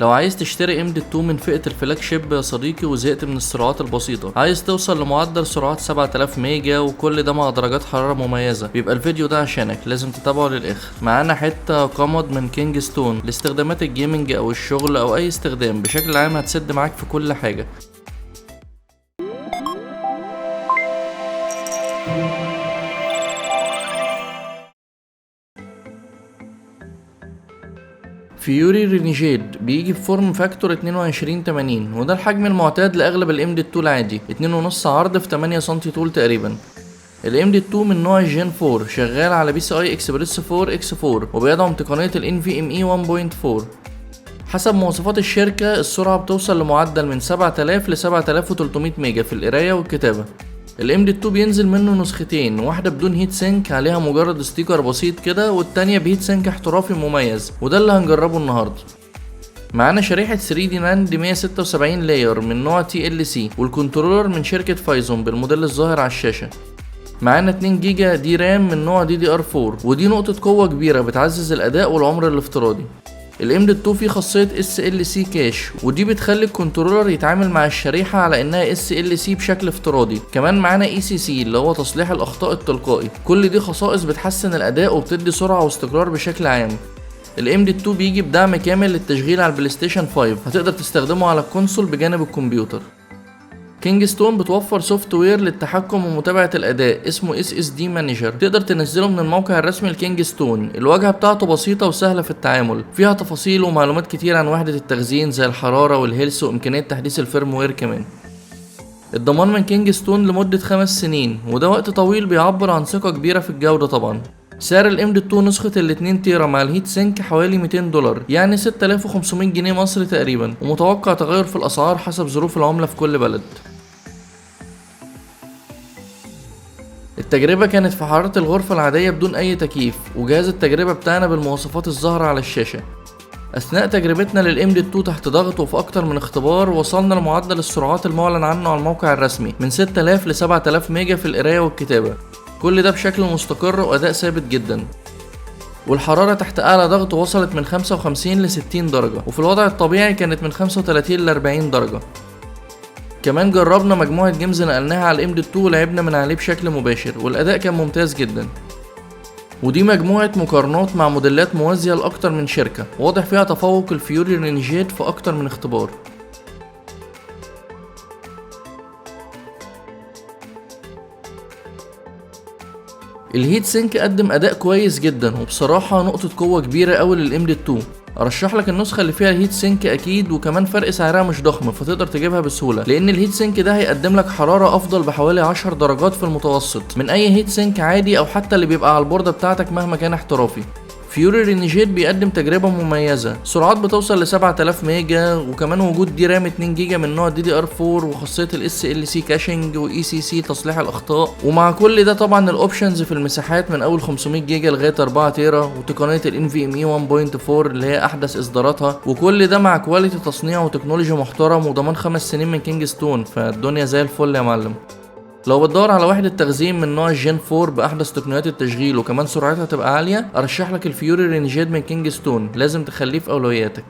لو عايز تشتري ام دي 2 من فئة الفلاج شيب يا صديقي وزهقت من السرعات البسيطة، عايز توصل لمعدل سرعات 7000 ميجا وكل ده مع درجات حرارة مميزة، بيبقى الفيديو ده عشانك، لازم تتابعه للآخر. معانا حتة قمد من كينج ستون لاستخدامات الجيمنج او الشغل او اي استخدام بشكل عام، هتسد معاك في كل حاجة. فيوري رينيجيد بيجي بفورم فاكتور 2280 وده الحجم المعتاد لاغلب الام دي 2 العادي، 2.5 عرض في 8 سم طول تقريبا. الام دي 2 من نوع الجين 4 شغال على بي سي اي اكسبريس 4 اكس 4 وبيدعم تقنيه الان في ام اي 1.4. حسب مواصفات الشركه السرعه بتوصل لمعدل من 7000 ل 7300 ميجا في القرايه والكتابه. الام دي 2 بينزل منه نسختين، واحده بدون هيت سينك عليها مجرد ستيكر بسيط كده، والتانية بهيت سينك احترافي مميز وده اللي هنجربه النهارده. معانا شريحه 3 دي ناند 176 لاير من نوع تي ال سي والكنترولر من شركه فايزون بالموديل الظاهر على الشاشه. معانا 2 جيجا دي رام من نوع دي دي ار 4 ودي نقطه قوه كبيره بتعزز الاداء والعمر الافتراضي. الام دي 2 فيه خاصيه اس ال سي كاش ودي بتخلي الكنترولر يتعامل مع الشريحه على انها اس ال سي بشكل افتراضي. كمان معانا اي سي سي اللي هو تصليح الاخطاء التلقائي، كل دي خصائص بتحسن الاداء وبتدي سرعه واستقرار بشكل عام. الام دي 2 بيجي بدعم كامل للتشغيل على البلاي ستيشن 5، هتقدر تستخدمه على الكونسول بجانب الكمبيوتر. كينج ستون بتوفر سوفت وير للتحكم ومتابعة الأداء اسمه SSD مانجر، تقدر تنزله من الموقع الرسمي لكينج ستون. الواجهة بتاعته بسيطة وسهلة في التعامل، فيها تفاصيل ومعلومات كتير عن وحدة التخزين زي الحرارة والهيلث وإمكانية تحديث الفيرموير كمان. الضمان من كينج ستون لمدة 5 سنين وده وقت طويل بيعبر عن ثقة كبيرة في الجودة طبعا. سعر الام دي 2 نسخة ال 2 تيرا مع الهيت سينك حوالي $200 يعني 6500 جنيه مصري تقريبا، ومتوقع تغير في الأسعار حسب ظروف العملة في كل بلد. التجربة كانت في حرارة الغرفة العادية بدون أي تكييف، وجهاز التجربة بتاعنا بالمواصفات الظاهرة على الشاشة. أثناء تجربتنا للام دي 2 تحت ضغط وفي أكتر من اختبار وصلنا لمعدل السرعات المعلن عنه على الموقع الرسمي من 6000 ل 7000 ميجا في القراية والكتابة، كل ده بشكل مستقر وأداء ثابت جدا. والحرارة تحت أعلى ضغط وصلت من 55 ل 60 درجة، وفي الوضع الطبيعي كانت من 35 ل 40 درجة. كمان جربنا مجموعة جيمز نقلناها على الام دي 2 ولعبنا من عليه بشكل مباشر والأداء كان ممتاز جدا. ودي مجموعة مقارنات مع موديلات موازية لأكتر من شركة، واضح فيها تفوق الفيوري رينيجيد في أكتر من اختبار. الهيت سينك قدم أداء كويس جدا وبصراحة نقطة قوة كبيرة أوي للام دي 2. ارشح لك النسخه اللي فيها الهيت سينك اكيد، وكمان فرق سعرها مش ضخم فتقدر تجيبها بسهوله، لان الهيت سينك ده هيقدم لك حراره افضل بحوالي 10 درجات في المتوسط من اي هيت سينك عادي او حتى اللي بيبقى على البورده بتاعتك مهما كان احترافي. فيوري رينيجيد بيقدم تجربة مميزة، سرعات بتوصل ل 7000 ميجا، وكمان وجود دي رام 2 جيجا من نوع دي دي ار 4 وخاصية الاس ال سي كاشنج واي سي سي تصليح الاخطاء. ومع كل ده طبعا الاوبشنز في المساحات من اول 500 جيجا لغاية 4 تيرا وتقنية الان في ام اي 1.4 اللي هي احدث اصداراتها، وكل ده مع كواليتي تصنيع وتكنولوجيا محترم وضمان 5 سنين من كينج ستون، فالدنيا زي الفل يا معلم. لو بتدور على وحدة تخزين من نوع الجين 4 بأحدث تقنيات التشغيل وكمان سرعتها تبقى عالية، أرشح لك الفيوري رينيجيد من كينج ستون، لازم تخليه في أولوياتك.